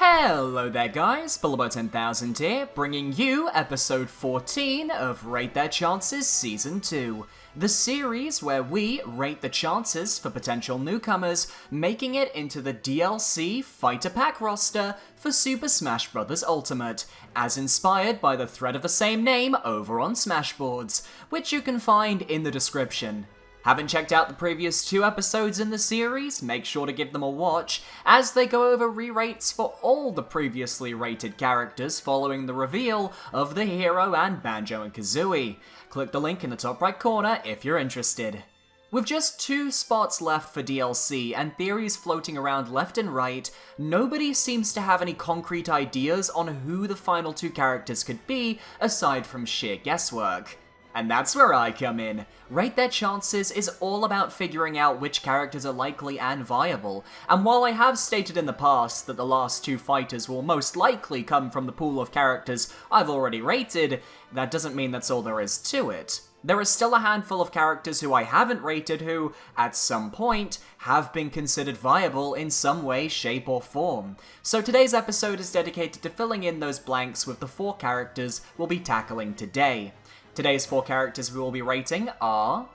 Hello there guys, Bulabo10000 here, bringing you episode 14 of Rate Their Chances Season 2, the series where we rate the chances for potential newcomers making it into the DLC Fighter Pack roster for Super Smash Bros. Ultimate, as inspired by the thread of the same name over on Smashboards, which you can find in the description. Haven't checked out the previous 2 episodes in the series? Make sure to give them a watch, as they go over re-rates for all the previously rated characters following the reveal of the hero and Banjo and Kazooie. Click the link in the top right corner if you're interested. With just 2 spots left for DLC and theories floating around left and right, nobody seems to have any concrete ideas on who the final 2 characters could be aside from sheer guesswork. And that's where I come in. Rate Their Chances is all about figuring out which characters are likely and viable, and while I have stated in the past that the last 2 fighters will most likely come from the pool of characters I've already rated, that doesn't mean that's all there is to it. There is still a handful of characters who I haven't rated who, at some point, have been considered viable in some way, shape, or form. So today's episode is dedicated to filling in those blanks with the 4 characters we'll be tackling today. Today's 4 characters we will be rating are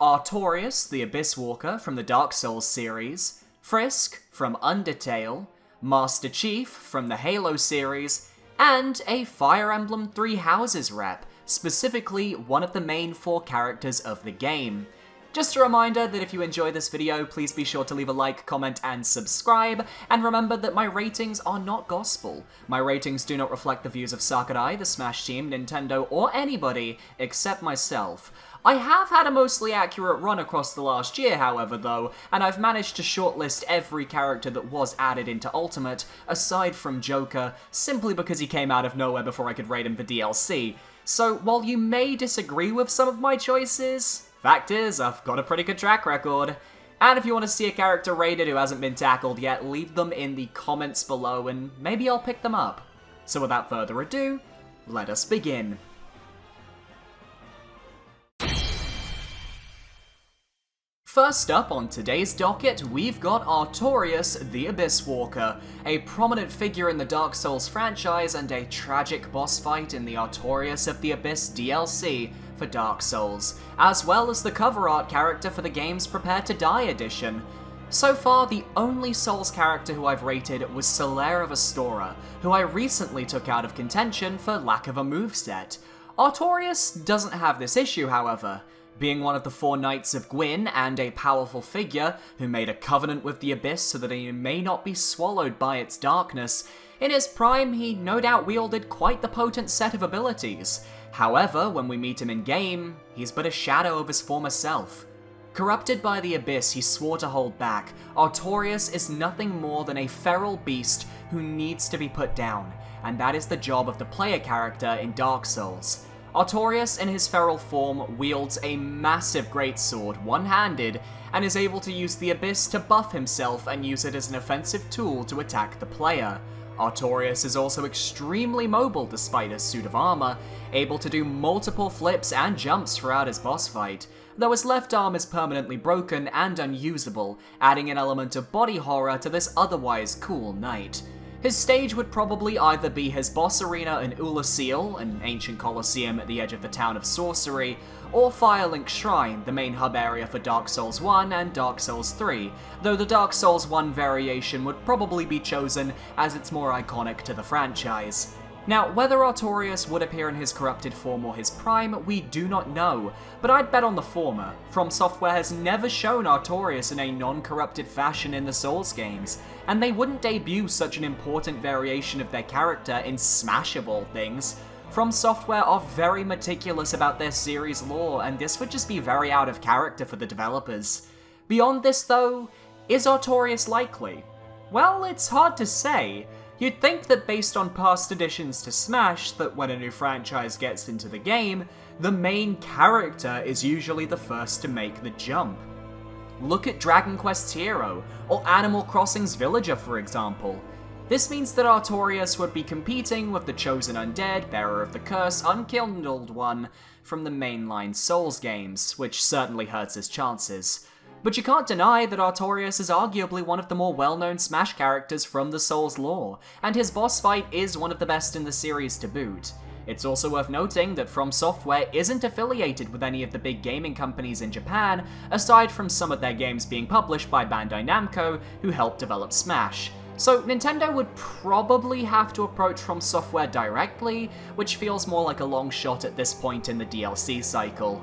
Artorias, the Abyss Walker from the Dark Souls series, Frisk from Undertale, Master Chief from the Halo series, and a Fire Emblem Three Houses rep, specifically one of the main 4 characters of the game. Just a reminder that if you enjoy this video, please be sure to leave a like, comment, and subscribe, and remember that my ratings are not gospel. My ratings do not reflect the views of Sakurai, the Smash team, Nintendo, or anybody except myself. I have had a mostly accurate run across the last year, however, though, and I've managed to shortlist every character that was added into Ultimate, aside from Joker, simply because he came out of nowhere before I could rate him for DLC. So, while you may disagree with some of my choices, fact is, I've got a pretty good track record. And if you want to see a character rated who hasn't been tackled yet, leave them in the comments below and maybe I'll pick them up. So without further ado, let us begin. First up on today's docket, we've got Artorias, the Abyss Walker, a prominent figure in the Dark Souls franchise and a tragic boss fight in the Artorias of the Abyss DLC for Dark Souls, as well as the cover art character for the game's Prepare to Die edition. So far, the only Souls character who I've rated was Solaire of Astora, who I recently took out of contention for lack of a moveset. Artorias doesn't have this issue, however. Being one of the 4 Knights of Gwyn and a powerful figure who made a covenant with the Abyss so that he may not be swallowed by its darkness, in his prime he no doubt wielded quite the potent set of abilities. However, when we meet him in-game, he's but a shadow of his former self. Corrupted by the Abyss he swore to hold back, Artorias is nothing more than a feral beast who needs to be put down, and that is the job of the player character in Dark Souls. Artorias in his feral form wields a massive greatsword one-handed and is able to use the Abyss to buff himself and use it as an offensive tool to attack the player. Artorias is also extremely mobile despite his suit of armor, able to do multiple flips and jumps throughout his boss fight, though his left arm is permanently broken and unusable, adding an element of body horror to this otherwise cool knight. His stage would probably either be his boss arena in Ulasil, an ancient coliseum at the edge of the town of Sorcery, or Firelink Shrine, the main hub area for Dark Souls 1 and Dark Souls 3, though the Dark Souls 1 variation would probably be chosen as it's more iconic to the franchise. Now, whether Artorias would appear in his corrupted form or his prime, we do not know, but I'd bet on the former. From Software has never shown Artorias in a non-corrupted fashion in the Souls games, and they wouldn't debut such an important variation of their character in Smash of all things. From Software are very meticulous about their series lore, and this would just be very out of character for the developers. Beyond this though, is Artorias likely? Well, it's hard to say. You'd think that based on past additions to Smash, that when a new franchise gets into the game, the main character is usually the first to make the jump. Look at Dragon Quest's Hero, or Animal Crossing's Villager for example. This means that Artorias would be competing with the Chosen Undead, Bearer of the Curse, Unkindled One from the mainline Souls games, which certainly hurts his chances. But you can't deny that Artorias is arguably one of the more well-known Smash characters from the Souls lore, and his boss fight is one of the best in the series to boot. It's also worth noting that From Software isn't affiliated with any of the big gaming companies in Japan, aside from some of their games being published by Bandai Namco, who helped develop Smash. So Nintendo would probably have to approach From Software directly, which feels more like a long shot at this point in the DLC cycle.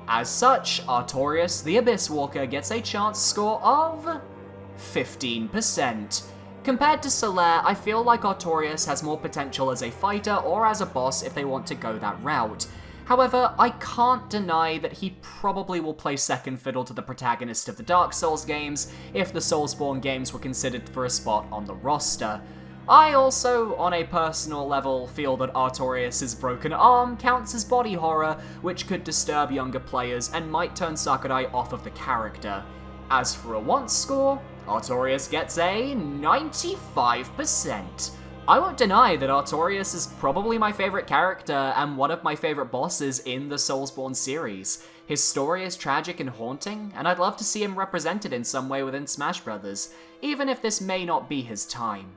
As such, Artorias the Abyss Walker gets a chance score of 15%. Compared to Solaire, I feel like Artorias has more potential as a fighter or as a boss if they want to go that route. However, I can't deny that he probably will play second fiddle to the protagonist of the Dark Souls games if the Soulsborne games were considered for a spot on the roster. I also, on a personal level, feel that Artorias' broken arm counts as body horror, which could disturb younger players and might turn Sakurai off of the character. As for a want score, Artorias gets a 95%. I won't deny that Artorias is probably my favourite character and one of my favourite bosses in the Soulsborne series. His story is tragic and haunting, and I'd love to see him represented in some way within Smash Bros., even if this may not be his time.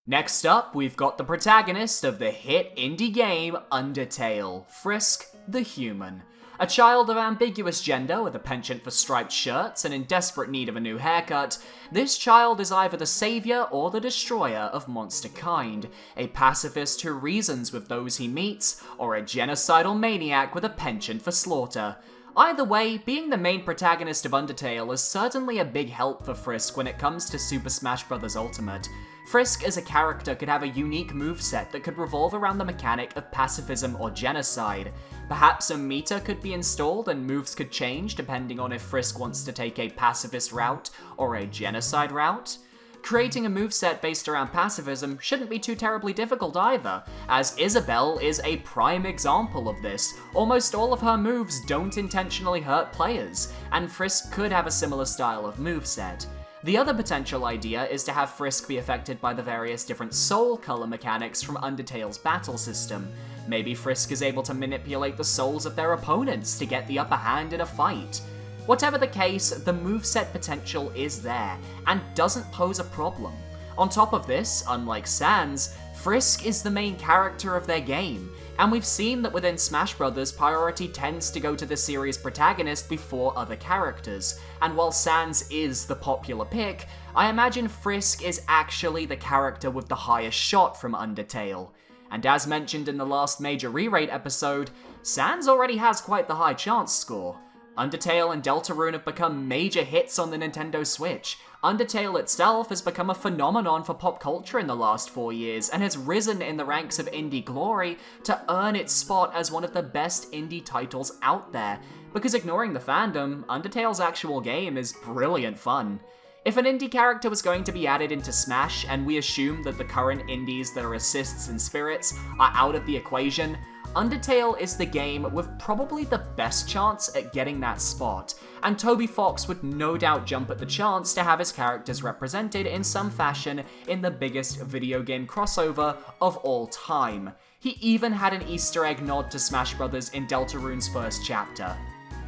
Next up, we've got the protagonist of the hit indie game Undertale, Frisk the Human. A child of ambiguous gender with a penchant for striped shirts and in desperate need of a new haircut, this child is either the savior or the destroyer of monster kind, a pacifist who reasons with those he meets, or a genocidal maniac with a penchant for slaughter. Either way, being the main protagonist of Undertale is certainly a big help for Frisk when it comes to Super Smash Bros. Ultimate. Frisk as a character could have a unique moveset that could revolve around the mechanic of pacifism or genocide. Perhaps a meter could be installed and moves could change depending on if Frisk wants to take a pacifist route or a genocide route. Creating a moveset based around pacifism shouldn't be too terribly difficult either, as Isabelle is a prime example of this. Almost all of her moves don't intentionally hurt players, and Frisk could have a similar style of moveset. The other potential idea is to have Frisk be affected by the various different soul color mechanics from Undertale's battle system. Maybe Frisk is able to manipulate the souls of their opponents to get the upper hand in a fight. Whatever the case, the moveset potential is there, and doesn't pose a problem. On top of this, unlike Sans, Frisk is the main character of their game, and we've seen that within Smash Bros. Priority tends to go to the series' protagonist before other characters, and while Sans is the popular pick, I imagine Frisk is actually the character with the highest shot from Undertale. And as mentioned in the last major re-rate episode, Sans already has quite the high chance score. Undertale and Deltarune have become major hits on the Nintendo Switch. Undertale itself has become a phenomenon for pop culture in the last 4 years, and has risen in the ranks of indie glory to earn its spot as one of the best indie titles out there. Because ignoring the fandom, Undertale's actual game is brilliant fun. If an indie character was going to be added into Smash, and we assume that the current indies that are assists and spirits are out of the equation, Undertale is the game with probably the best chance at getting that spot, and Toby Fox would no doubt jump at the chance to have his characters represented in some fashion in the biggest video game crossover of all time. He even had an Easter egg nod to Smash Bros. In Deltarune's first chapter.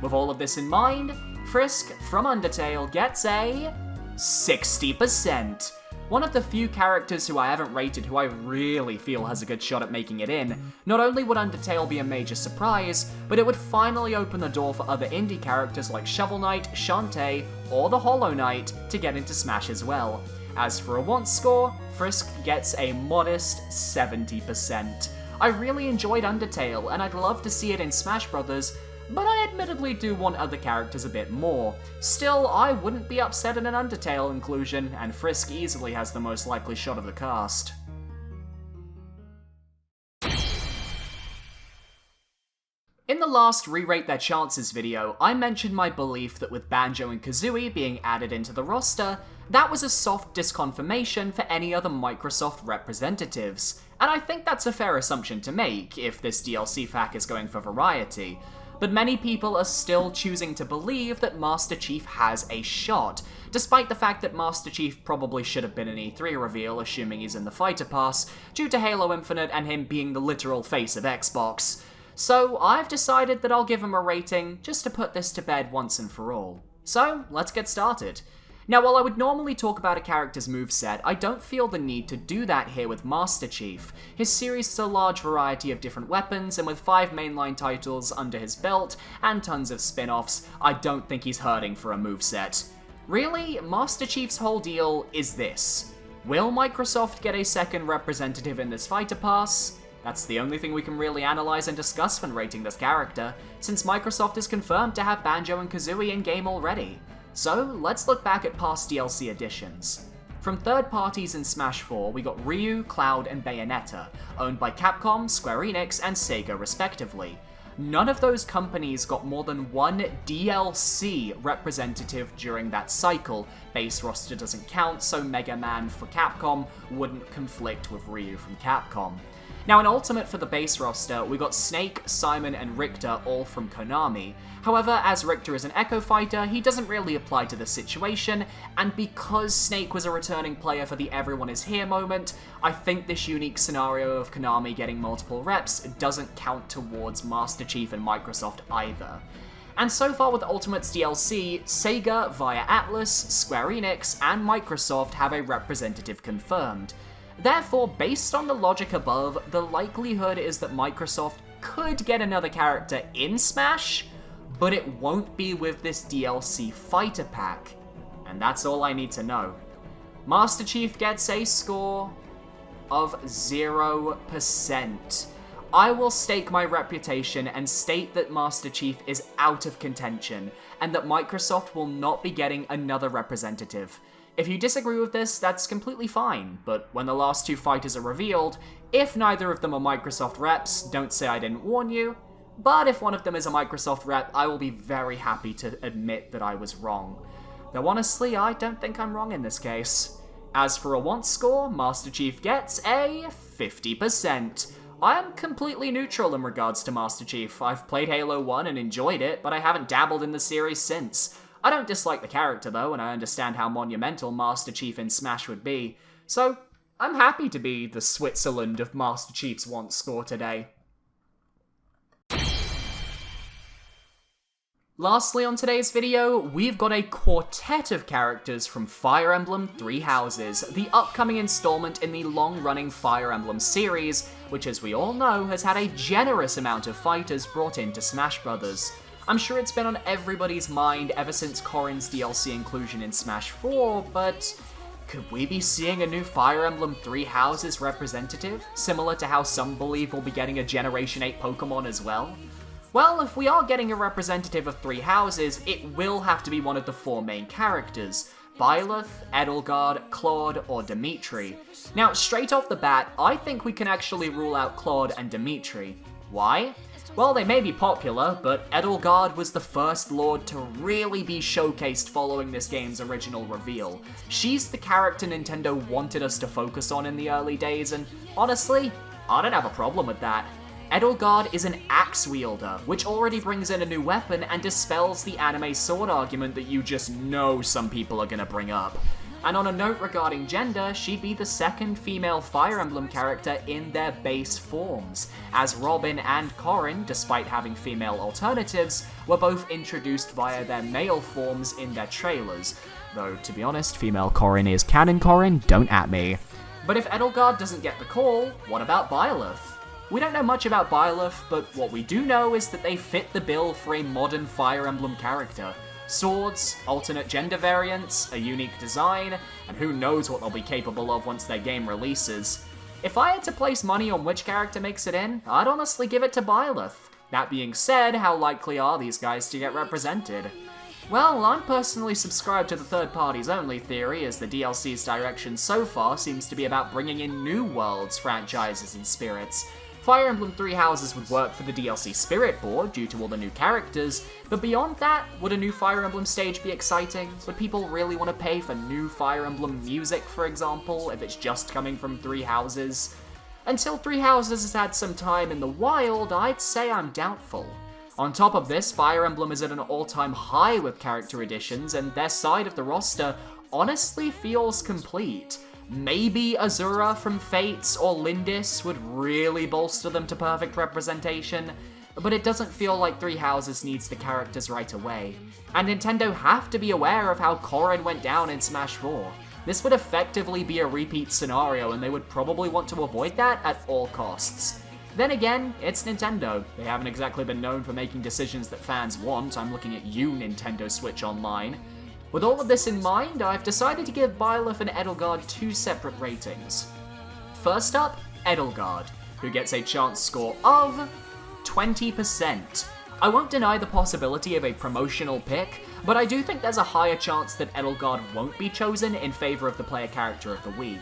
With all of this in mind, Frisk from Undertale gets a 60%. One of the few characters who I haven't rated who I really feel has a good shot at making it in. Not only would Undertale be a major surprise, but it would finally open the door for other indie characters like Shovel Knight, Shantae, or the Hollow Knight to get into Smash as well. As for a want score, Frisk gets a modest 70%. I really enjoyed Undertale, and I'd love to see it in Smash Bros., but I admittedly do want other characters a bit more. Still, I wouldn't be upset at an Undertale inclusion, and Frisk easily has the most likely shot of the cast. In the last Re-Rate Their Chances video, I mentioned my belief that with Banjo and Kazooie being added into the roster, that was a soft disconfirmation for any other Microsoft representatives. And I think that's a fair assumption to make, if this DLC pack is going for variety. But many people are still choosing to believe that Master Chief has a shot, despite the fact that Master Chief probably should have been an E3 reveal, assuming he's in the Fighter Pass, due to Halo Infinite and him being the literal face of Xbox. So I've decided that I'll give him a rating just to put this to bed once and for all. So let's get started. Now, while I would normally talk about a character's moveset, I don't feel the need to do that here with Master Chief. His series has a large variety of different weapons, and with 5 mainline titles under his belt and tons of spin-offs, I don't think he's hurting for a moveset. Really, Master Chief's whole deal is this. Will Microsoft get a second representative in this fighter pass? That's the only thing we can really analyze and discuss when rating this character, since Microsoft is confirmed to have Banjo and Kazooie in-game already. So, let's look back at past DLC additions. From third parties in Smash 4, we got Ryu, Cloud, and Bayonetta, owned by Capcom, Square Enix, and Sega respectively. None of those companies got more than one DLC representative during that cycle. Base roster doesn't count, so Mega Man for Capcom wouldn't conflict with Ryu from Capcom. Now, in Ultimate for the base roster, we got Snake, Simon, and Richter all from Konami. However, as Richter is an Echo Fighter, he doesn't really apply to the situation, and because Snake was a returning player for the Everyone Is Here moment, I think this unique scenario of Konami getting multiple reps doesn't count towards Master Chief and Microsoft either. And so far with Ultimate's DLC, Sega, via Atlas, Square Enix, and Microsoft have a representative confirmed. Therefore, based on the logic above, the likelihood is that Microsoft could get another character in Smash, but it won't be with this DLC fighter pack. And that's all I need to know. Master Chief gets a score of 0%. I will stake my reputation and state that Master Chief is out of contention, and that Microsoft will not be getting another representative. If you disagree with this, that's completely fine, but when the last 2 fighters are revealed, if neither of them are Microsoft reps, don't say I didn't warn you, but if one of them is a Microsoft rep, I will be very happy to admit that I was wrong. Though honestly, I don't think I'm wrong in this case. As for a want score, Master Chief gets a 50%. I am completely neutral in regards to Master Chief. I've played Halo 1 and enjoyed it, but I haven't dabbled in the series since. I don't dislike the character though, and I understand how monumental Master Chief in Smash would be, so I'm happy to be the Switzerland of Master Chief's want score today. Lastly on today's video, we've got a quartet of characters from Fire Emblem Three Houses, the upcoming installment in the long-running Fire Emblem series, which as we all know has had a generous amount of fighters brought into Smash Bros. I'm sure it's been on everybody's mind ever since Corrin's DLC inclusion in Smash 4, but could we be seeing a new Fire Emblem Three Houses representative, similar to how some believe we'll be getting a Generation 8 Pokemon as well? Well, if we are getting a representative of Three Houses, it will have to be one of the 4 main characters: Byleth, Edelgard, Claude, or Dimitri. Now, straight off the bat, I think we can actually rule out Claude and Dimitri. Why? Well, they may be popular, but Edelgard was the first Lord to really be showcased following this game's original reveal. She's the character Nintendo wanted us to focus on in the early days, and honestly, I don't have a problem with that. Edelgard is an axe wielder, which already brings in a new weapon and dispels the anime sword argument that you just know some people are gonna bring up. And on a note regarding gender, she'd be the second female Fire Emblem character in their base forms, as Robin and Corrin, despite having female alternatives, were both introduced via their male forms in their trailers. Though, to be honest, female Corrin is canon Corrin, don't at me. But if Edelgard doesn't get the call, what about Byleth? We don't know much about Byleth, but what we do know is that they fit the bill for a modern Fire Emblem character. Swords, alternate gender variants, a unique design, and who knows what they'll be capable of once their game releases. If I had to place money on which character makes it in, I'd honestly give it to Byleth. That being said, how likely are these guys to get represented? Well, I'm personally subscribed to the third parties only theory, as the DLC's direction so far seems to be about bringing in new worlds, franchises, and spirits. Fire Emblem Three Houses would work for the DLC Spirit Board due to all the new characters, but beyond that, would a new Fire Emblem stage be exciting? Would people really want to pay for new Fire Emblem music, for example, if it's just coming from Three Houses? Until Three Houses has had some time in the wild, I'd say I'm doubtful. On top of this, Fire Emblem is at an all-time high with character additions, and their side of the roster honestly feels complete. Maybe Azura from Fates or Lindis would really bolster them to perfect representation, but it doesn't feel like Three Houses needs the characters right away. And Nintendo have to be aware of how Corrin went down in Smash 4. This would effectively be a repeat scenario, and they would probably want to avoid that at all costs. Then again, it's Nintendo. They haven't exactly been known for making decisions that fans want. I'm looking at you, Nintendo Switch Online. With all of this in mind, I've decided to give Byleth and Edelgard 2 separate ratings. First up, Edelgard, who gets a chance score of 20%. I won't deny the possibility of a promotional pick, but I do think there's a higher chance that Edelgard won't be chosen in favor of the player character of the week.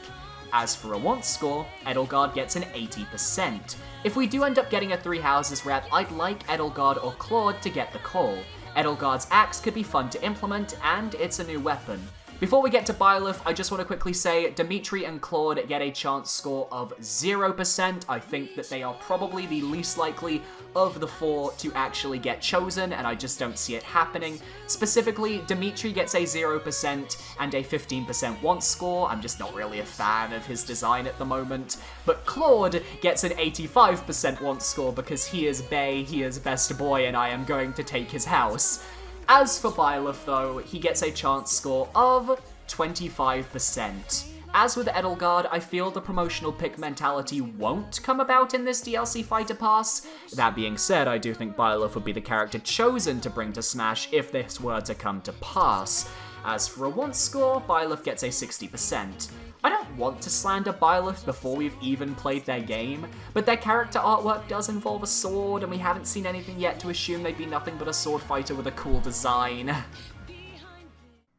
As for a want score, Edelgard gets an 80%. If we do end up getting a Three Houses rep, I'd like Edelgard or Claude to get the call. Edelgard's axe could be fun to implement, and it's a new weapon. Before we get to Byleth, I just want to quickly say Dimitri and Claude get a chance score of 0%. I think that they are probably the least likely of the 4 to actually get chosen, and I just don't see it happening. Specifically, Dimitri gets a 0% and a 15% want score. I'm just not really a fan of his design at the moment. But Claude gets an 85% want score because he is bae, he is best boy, and I am going to take his house. As for Byleth, though, he gets a chance score of 25%. As with Edelgard, I feel the promotional pick mentality won't come about in this DLC Fighter Pass. That being said, I do think Byleth would be the character chosen to bring to Smash if this were to come to pass. As for a want score, Byleth gets a 60%. I don't want to slander Byleth before we've even played their game, but their character artwork does involve a sword, and we haven't seen anything yet to assume they'd be nothing but a sword fighter with a cool design.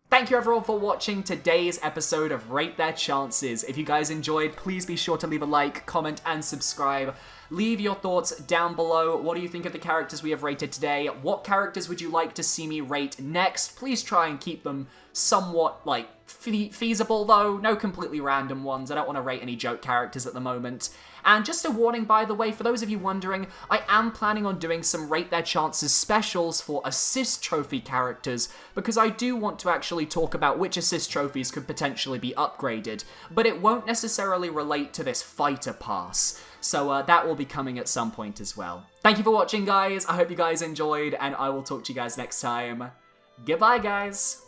Thank you everyone for watching today's episode of Rate Their Chances. If you guys enjoyed, please be sure to leave a like, comment, and subscribe. Leave your thoughts down below. What do you think of the characters we have rated today? What characters would you like to see me rate next? Please try and keep them somewhat, feasible, though. No completely random ones. I don't want to rate any joke characters at the moment. And just a warning, by the way, for those of you wondering, I am planning on doing some Rate Their Chances specials for assist trophy characters, because I do want to actually talk about which assist trophies could potentially be upgraded, but it won't necessarily relate to this fighter pass. So that will be coming at some point as well. Thank you for watching, guys. I hope you guys enjoyed, and I will talk to you guys next time. Goodbye, guys.